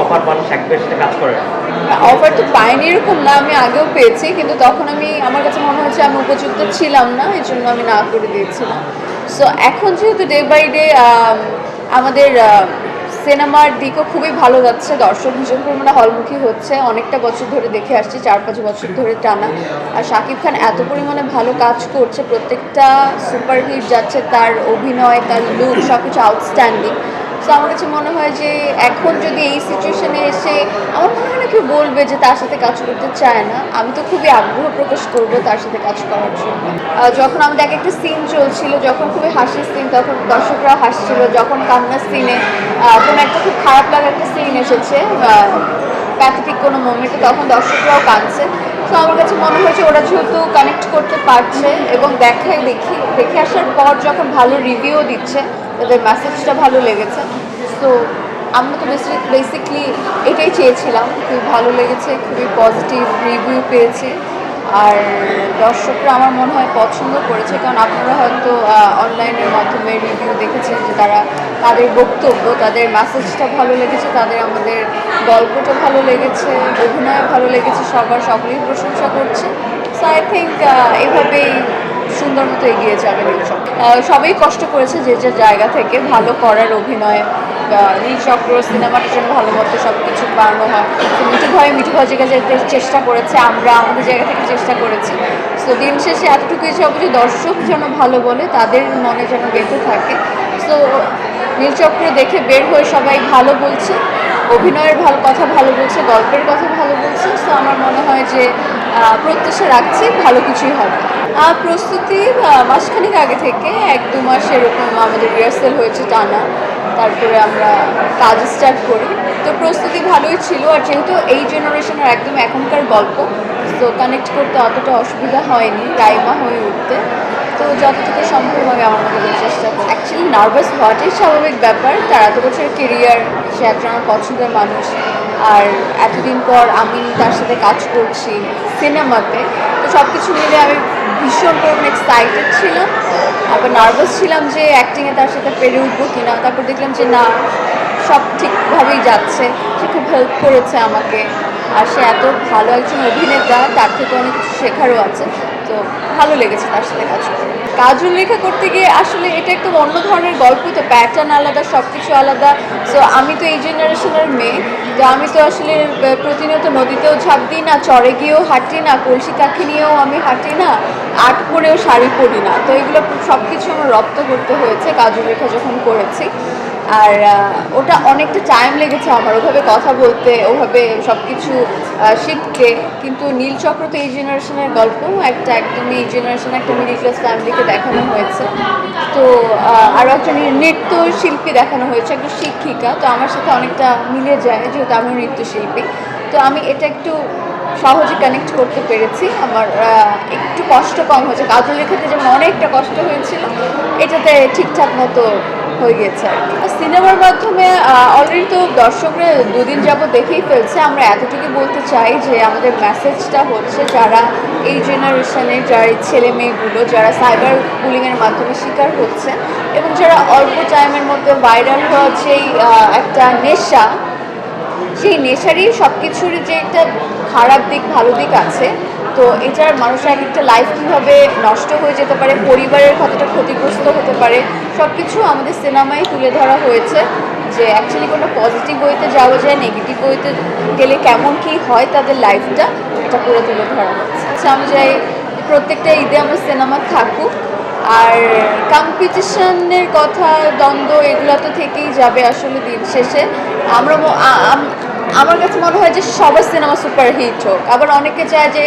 Offer পান সাকিবের সাথে কাজ করেন? অফার তো পাইনি এরকম না, আমি আগেও পেয়েছি, কিন্তু তখন আমার কাছে মনে হচ্ছে আমি উপযুক্ত ছিলাম না, এই জন্য আমি না করে দিয়েছিলাম। সো এখন যেহেতু ডে বাই ডে আমাদের সিনেমার দিকও খুবই ভালো যাচ্ছে, দর্শক ভীষণ পরিমাণে হলমুখী হচ্ছে, অনেকটা বছর ধরে দেখে আসছি, 4-5 বছর ধরে টানা। আর শাকিব খান এত পরিমাণে ভালো কাজ করছে, প্রত্যেকটা সুপারহিট যাচ্ছে, তার অভিনয়, তার লুক সব কিছু আউটস্ট্যান্ডিং। সো আমার কাছে মনে হয় যে এখন যদি এই সিচুয়েশনে এসে আমার মনে হয় না কেউ বলবে যে তার সাথে কাজ করতে চায় না। আমি তো খুবই আগ্রহ প্রকাশ করব তার সাথে কাজ করার জন্য। যখন আমাদের একটা সিন চলছিল, যখন খুবই হাসির সিন, তখন দর্শকরাও হাসছিল। যখন কান্নার সিনে কোনো একটা খুব খারাপ লাগা একটা সিন এসেছে, প্যাথেটিক কোনো মোমেন্টে, তখন দর্শকরাও কাঁদছে। তো আমার কাছে মনে হয়েছে ওরা যেহেতু কানেক্ট করতে পারছে এবং দেখে আসার পর যখন ভালো রিভিউ দিচ্ছে, তাদের মেসেজটা ভালো লেগেছে। তো আমরা তো বেসিকলি এটাই চেয়েছিলাম, খুবই ভালো লেগেছে, খুবই পজিটিভ রিভিউ পেয়েছে। আর দর্শকরা আমার মনে হয় পছন্দ করেছে, কারণ আপনারা হয়তো অনলাইনের মাধ্যমে রিভিউ দেখেছেন যে তাদের বক্তব্য, তাদের মেসেজটা ভালো লেগেছে, তাদের আমাদের গল্পটা ভালো লেগেছে, অভিনয় ভালো লেগেছে, সকলেই প্রশংসা করছে। সো আই থিঙ্ক এভাবেই সুন্দর মতো এগিয়ে যাবে নীলচক্র। সবাই কষ্ট করেছে যে যে জায়গা থেকে ভালো করার অভিনয়, নীলচক্র সিনেমাটার জন্য ভালো মতো সব কিছু বানানো হয়। তো মিঠু ভাই যেতে চেষ্টা করেছে, আমরা আমাদের জায়গা থেকে চেষ্টা করেছি। সো দিন শেষে এতটুকুই সব যে দর্শক যেন ভালো বলে, তাদের মনে যেন গেঁথে থাকে। সো নীলচক্র দেখে বের হয়ে সবাই ভালো বলছে, অভিনয়ের কথা ভালো বলছে, গল্পের কথা ভালো বলছে। সো আমার মনে হয় যে প্রত্যাশা রাখছি ভালো কিছুই হবে। প্রস্তুতি মাসখানেক আগে থেকে 1-2 মাস এরকম আমাদের রিহার্সেল হয়েছে টানা, তারপরে আমরা কাজ স্টার্ট করি। তো প্রস্তুতি ভালোই ছিল, আর যেহেতু এই জেনারেশনের একদম এখনকার গল্প, তো কানেক্ট করতে অতটা অসুবিধা হয়নি, রাইমা হয়ে উঠতে। তো যতটুকু সম্ভব আমি আমার মতো চেষ্টা করি। অ্যাকচুয়ালি নার্ভাস হওয়াটাই স্বাভাবিক ব্যাপার, তার এত বছরের কেরিয়ার, সে একজন আমার পছন্দের মানুষ, আর এতদিন পর আমি তার সাথে কাজ করছি সিনেমাতে। তো সব কিছু মিলে আমি ভীষণ পরিমাণে এক্সাইটেড ছিলাম, আবার নার্ভাস ছিলাম যে অ্যাক্টিংয়ে তার সাথে পেরে উঠবো কিনা। তারপর দেখলাম যে না, সব ঠিকভাবেই যাচ্ছে, সে খুব হেল্প করেছে আমাকে, আর সে এত ভালো একজন অভিনেতা, তার থেকে অনেক কিছু শেখারও আছে। তো ভালো লেগেছে তার সাথে কাজ করে। কাজল লেখা করতে গিয়ে আসলে এটা একদম অন্য ধরনের গল্প, তো প্যাটার্ন আলাদা, সব কিছু আলাদা। সো আমি তো এই জেনারেশনের মেয়ে, তো আমি তো আসলে প্রতিনিয়ত নদীতেও ঝাঁপ দিই না, চরে গিয়েও হাঁটি না, কলসি কাঠি নিয়েও আমি হাঁটি না, আর্ট পরেও শাড়ি পরি না। তো এগুলো সব কিছু আমার রপ্ত করতে হয়েছে কাজল লেখা যখন করেছি। আর ওটা অনেকটা টাইম লেগেছে আমার ওভাবে কথা বলতে, ওভাবে সব কিছু শিখতে। কিন্তু নীলচক্র তো এই জেনারেশনের গল্প, একদমই এই জেনারেশন একটা মিডিল ক্লাস ফ্যামিলিকে দেখানো হয়েছে। তো আরও একটা নৃত্য শিল্পী দেখানো হয়েছে, একটা শিক্ষিকা। তো আমার সাথে অনেকটা মিলে যায়, যেহেতু আমিও নৃত্যশিল্পী। তো আমি এটা একটু সহজে কানেক্ট করতে পেরেছি। আমার একটু কষ্ট কম হয়েছে, কাজল লেখাতে যেমন অনেকটা কষ্ট হয়েছিল, এটাতে ঠিকঠাক মতো হয়ে গেছে আর কি। সিনেমার মাধ্যমে অলরেডি তো দর্শকরা 2 দিন যাবত দেখেই ফেলছে। আমরা এতটুকু বলতে চাই যে আমাদের মেসেজটা হচ্ছে, যারা এই জেনারেশনের, যারা ছেলে মেয়েগুলো যারা সাইবার বুলিংয়ের মাধ্যমে শিকার হচ্ছে, এবং যারা অল্প টাইমের মধ্যে ভাইরাল হওয়ার যেই একটা নেশা, সেই নেশারই সব কিছুরই যে একটা খারাপ দিক ভালো দিক আছে। তো এটার মানুষের একটা লাইফ কীভাবে নষ্ট হয়ে যেতে পারে, পরিবারের কতটা ক্ষতিগ্রস্ত হতে পারে, সব কিছু আমাদের সিনেমায় তুলে ধরা হয়েছে। যে অ্যাকচুয়ালি কোনো পজিটিভ ওয়েতে যাওয়া যায়, নেগেটিভ ওয়েতে গেলে কেমন কী হয় তাদের লাইফটা, এটা পুরো তুলে ধরা হয়েছে। আচ্ছা, আমি চাই প্রত্যেকটা ঈদে আমার সিনেমা থাকুক। আর কম্পিটিশনের কথা, দ্বন্দ্ব, এগুলো তো থেকেই যাবে আসলে দিন শেষে। আমার কাছে মনে হয় যে সবার সিনেমা সুপারহিট হোক, আবার অনেকে চায় যে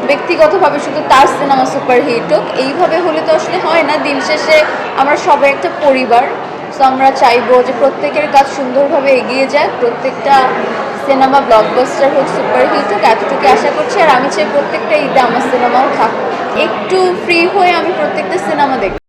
ব্যক্তিগতভাবে শুধু তার সিনেমা সুপারহিট হোক। এইভাবে হলে তো আসলে হয় না, দিন শেষে আমরা সবাই একটা পরিবার। সো আমরা চাইবো যে প্রত্যেকের কাজ সুন্দরভাবে এগিয়ে যায়, প্রত্যেকটা সিনেমা ব্লকবাস্টার হোক, সুপারহিট হোক, এতটুকু আশা করছি। আর আমি চাই প্রত্যেকটা ঈদে আমার সিনেমাও থাকুক। একটু ফ্রি হয়ে আমি প্রত্যেকটা সিনেমা দেখব।